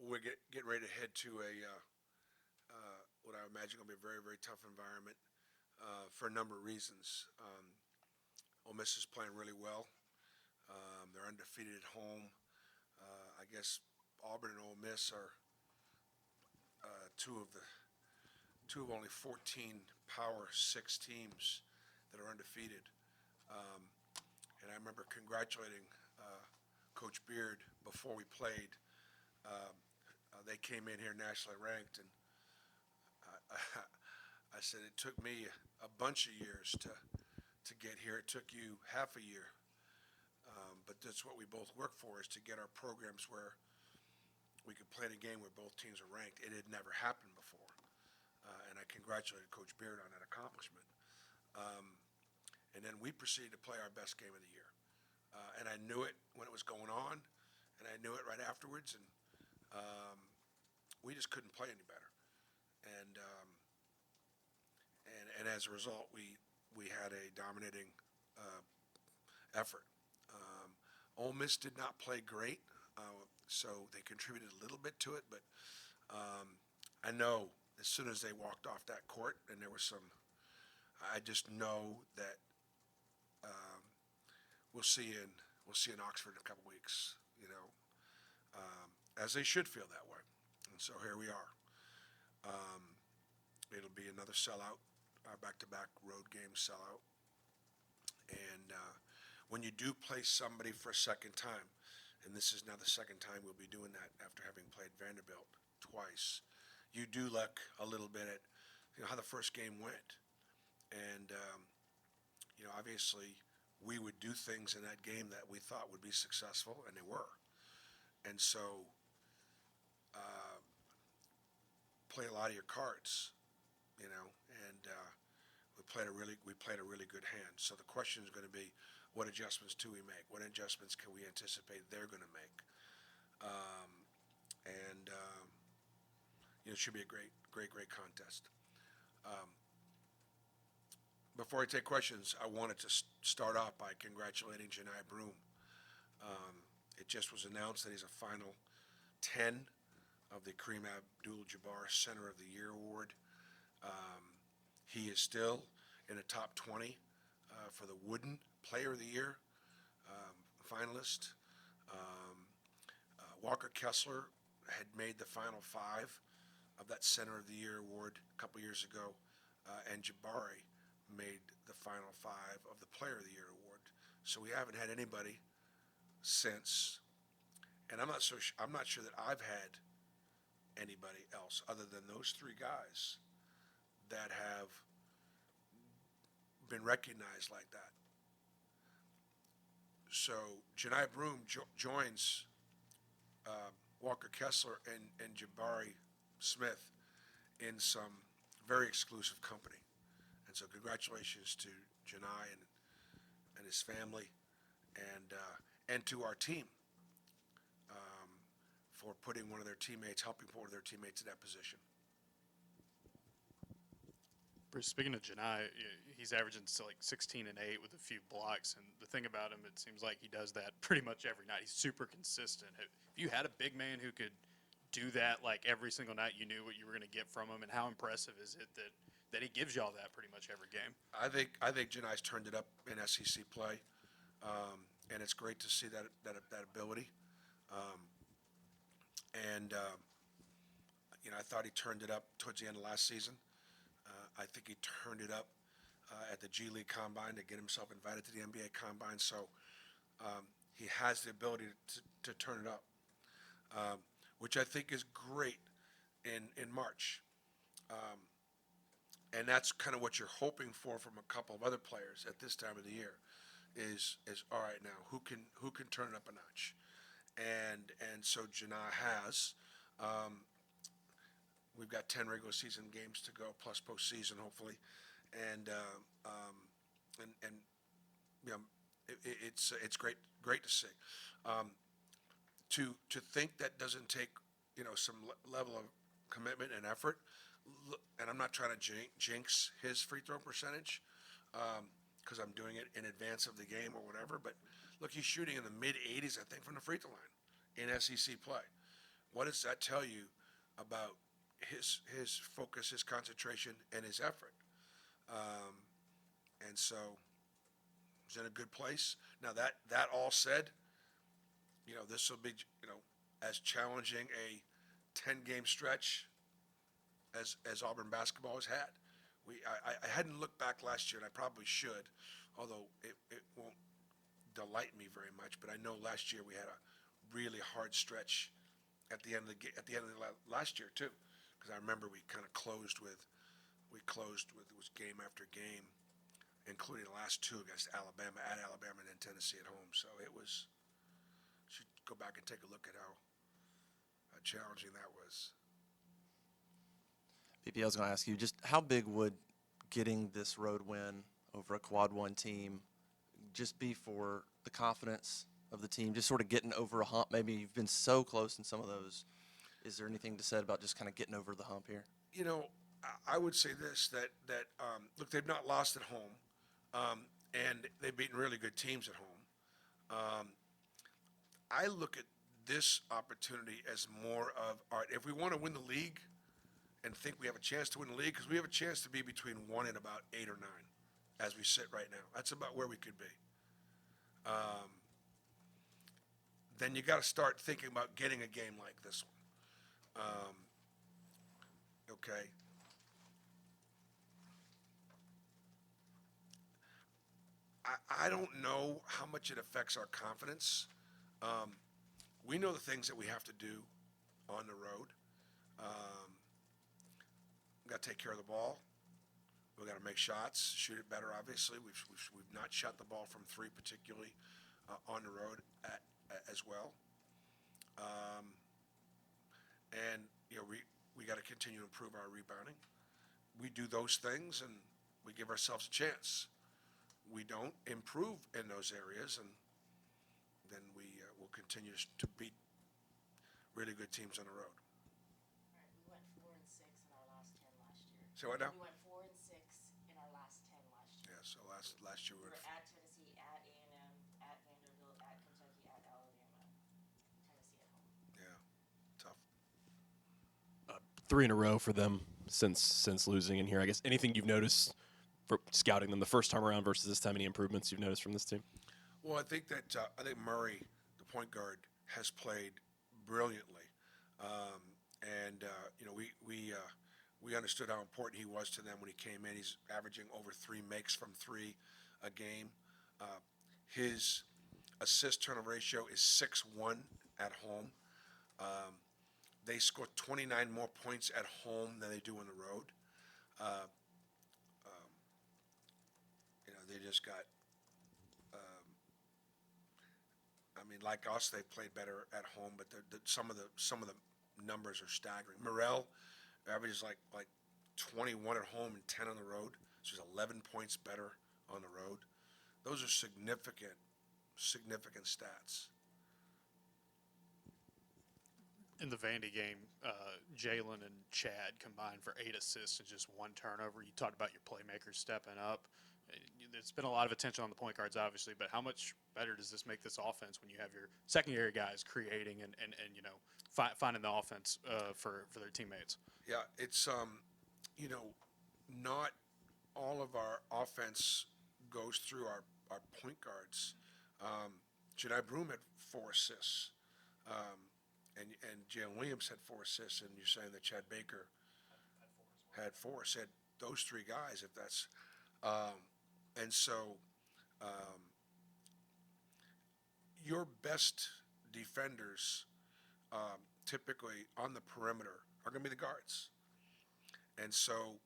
we're getting ready to head to what I imagine will be a very, very tough environment for a number of reasons. Ole Miss is playing really well. They're undefeated at home. I guess Auburn and Ole Miss are two of the two of only 14 Power Six teams that are undefeated. Um, and I remember congratulating Coach Beard before we played. Um, they came in here nationally ranked, and I, I said it took me a bunch of years to get here. It took you half a year, but that's what we both work for, is to get our programs where we could play in a game where both teams are ranked. It had never happened before, and I congratulated Coach Beard on that accomplishment. Um, and then we proceeded to play our best game of the year, and I knew it when it was going on, and I knew it right afterwards, and um, we just couldn't play any better. And and as a result, we had a dominating uh, effort. Ole Miss did not play great, so they contributed a little bit to it. But I know as soon as they walked off that court, and there was some, I just know that um, we'll see in Oxford in a couple weeks. You know, as they should feel that way. And so here we are. Um, it'll be another sellout, back-to-back road game sellout. And when you do play somebody for a second time, and this is now the second time we'll be doing that after having played Vanderbilt twice, you do look a little bit at how the first game went. And obviously we would do things in that game that we thought would be successful, and they were. And so uh, play a lot of your cards, and we played a really good hand. So the question is going to be, what adjustments do we make? What adjustments can we anticipate they're going to make? Um, and it should be a great, great, great contest. Um, Before I take questions, I wanted to start off by congratulating Janai Broom. It just was announced that he's a final 10 of the Kareem Abdul-Jabbar Center of the Year Award. Um, he is still in the top 20 for the Wooden Player of the Year finalist. Um, Walker Kessler had made the final 5 of that Center of the Year Award a couple years ago, and Jabari made the final 5 of the Player of the Year Award. So we haven't had anybody since, and I'm not sure that I've had anybody else other than those 3 guys that have been recognized like that. So Janai Broom joins Walker Kessler and Jabari Smith in some very exclusive company. And so congratulations to Janai and his family, and to our team for putting helping put one of their teammates in that position. Bruce, speaking of Janai, he's averaging like 16 and 8 with a few blocks. And the thing about him, it seems like he does that pretty much every night. He's super consistent. If you had a big man who could do that like every single night, you knew what you were going to get from him. And how impressive is it that he gives y'all that pretty much every game? I think Janai's turned it up in SEC play, and it's great to see that ability. Um, and I thought he turned it up towards the end of last season. I think he turned it up at the G League Combine to get himself invited to the NBA Combine. So he has the ability to turn it up, which I think is great in March. And that's kind of what you're hoping for from a couple of other players at this time of the year. Is all right now, who can turn it up a notch, and so Janai has. We've got 10 regular season games to go, plus postseason, hopefully, and it's great to see. To think that doesn't take some level of commitment and effort, and I'm not trying to jinx his free throw percentage because I'm doing it in advance of the game or whatever. But look, he's shooting in the mid 80s, I think, from the free throw line in SEC play. what does that tell you about his focus, his concentration, and his effort? Um, and so he's in a good place. Now that all said, this will be as challenging a 10-game stretch as Auburn basketball has had. I hadn't looked back last year, and I probably should, although it won't delight me very much. But I know last year we had a really hard stretch at the end of last year too, because I remember we kind of closed with it was game after game, including the last two against Alabama at Alabama and then Tennessee at home. So it was. Should go back and take a look at how challenging that was. PP, I was going to ask you, just how big would getting this road win over a Quad 1 team just be for the confidence of the team, just sort of getting over a hump? Maybe you've been so close in some of those. Is there anything to say about just kind of getting over the hump here? I would say this, that look, they've not lost at home, and they've beaten really good teams at home. I look at this opportunity as more of, all right, if we want to win the league and think we have a chance to win the league, because we have a chance to be between 1 and about 8 or 9 as we sit right now. That's about where we could be. Then you got to start thinking about getting a game like this one. Okay. I don't know how much it affects our confidence. We know the things that we have to do on the road. We got to take care of the ball. We got to make shots, shoot it better. Obviously, we've not shot the ball from 3 particularly on the road as well. And we got to continue to improve our rebounding. We do those things, and we give ourselves a chance. We don't improve in those areas, and then we will continue to beat really good teams on the road. Right, we went 4-6 in our last 10 last year. So what now? We went 4-6 in our last 10 last year. Yeah. So last year We were at Tennessee, at A&M, at Vanderbilt, at Kentucky, at Alabama, Tennessee at home. yeah, tough. 3 in a row for them since losing in here. I guess anything you've noticed for scouting them the first time around versus this time, any improvements you've noticed from this team? Well, I think Murray, the point guard, has played brilliantly, and we understood how important he was to them when he came in. He's averaging over 3 makes from 3 a game. His assist turnover ratio is 6-1 at home. They score 29 more points at home than they do on the road. They just got. Like us, they've played better at home, but some of the numbers are staggering. Morrell averages like 21 at home and 10 on the road, so he's 11 points better on the road. Those are significant stats. In the Vandy game, Jalen and Chad combined for 8 assists and just 1 turnover. You talked about your playmakers stepping up. There's been a lot of attention on the point guards, obviously, but how much better does this make this offense when you have your secondary guys creating and finding the offense for their teammates? Yeah, it's not all of our offense goes through our point guards. Jedi Broom had 4 assists, and Jalen Williams had 4 assists, and you're saying that Chad Baker had 4. Said those 3 guys, if that's. And so your best defenders typically on the perimeter are going to be the guards. And so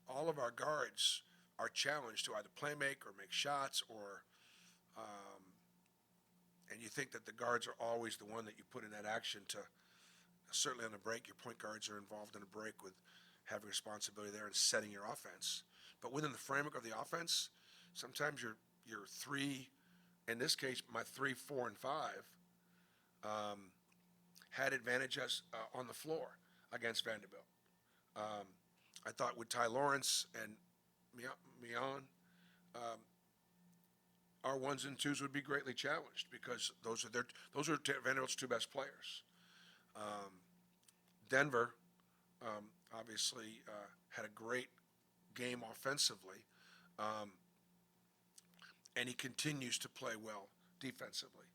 all of our guards are challenged to either play make or make shots and you think that the guards are always the one that you put in that action to, certainly on the break, your point guards are involved in a break with having responsibility there and setting your offense. But within the framework of the offense, sometimes your 3, in this case, my 3, 4, and 5, had advantages on the floor against Vanderbilt. I thought with Ty Lawrence and Mion, our ones and twos would be greatly challenged because those are Vanderbilt's two best players. Denver, obviously, had a great game offensively, and he continues to play well defensively.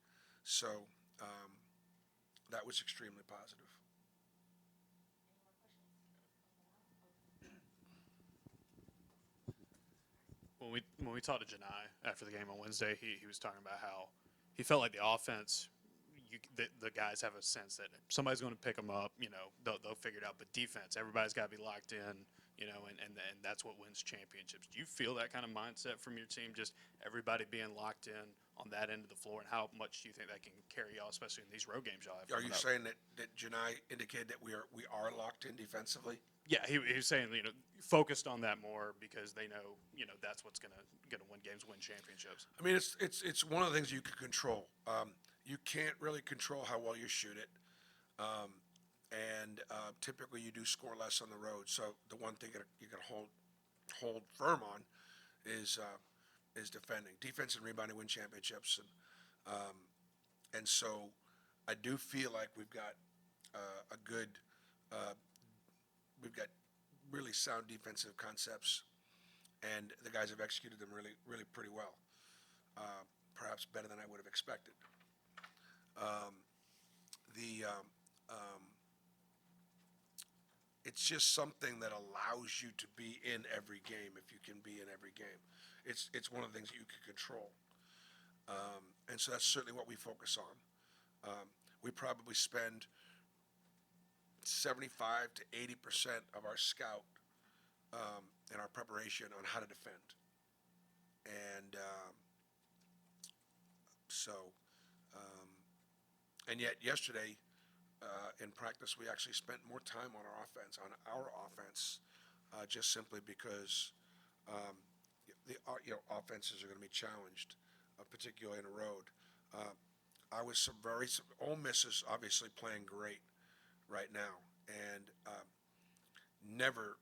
So that was extremely positive. When we talked to Janai after the game on Wednesday, he was talking about how he felt like the offense, the guys have a sense that somebody's going to pick them up. You know, they'll figure it out. But defense, everybody's got to be locked in. You know, and that's what wins championships. Do you feel that kind of mindset from your team? Just everybody being locked in on that end of the floor, and how much do you think that can carry y'all, especially in these road games y'all have? Are you coming up? saying that Janai indicated that we are locked in defensively? Yeah, he was saying, you know, focused on that more because they know, you know, that's what's gonna win games, win championships. I mean, it's one of the things you can control. You can't really control how well you shoot it, and typically you do score less on the road. So the one thing that you can hold firm on is defending. Defense and rebounding win championships, and so I do feel like we've got a good. We've got really sound defensive concepts, and the guys have executed them really pretty well. Perhaps better than I would have expected. It's just something that allows you to be in every game if you can be in every game. It's one of the things that you can control, and so that's certainly what we focus on. We probably spend 75 to 80% of our scout and our preparation on how to defend. And and yet yesterday in practice, we actually spent more time on our offense, just simply because the offenses are going to be challenged, particularly in the road. Ole Miss is obviously playing great right now, and never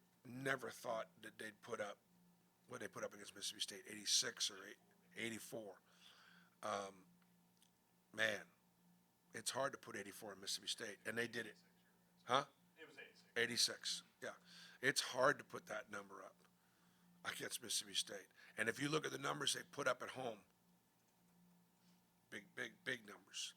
thought that they'd put up what they put up against Mississippi State, 86 or 84. Man, it's hard to put 84 in Mississippi State, and they did it. Huh? It was 86. 86, yeah. It's hard to put that number up against Mississippi State. And if you look at the numbers they put up at home, big numbers.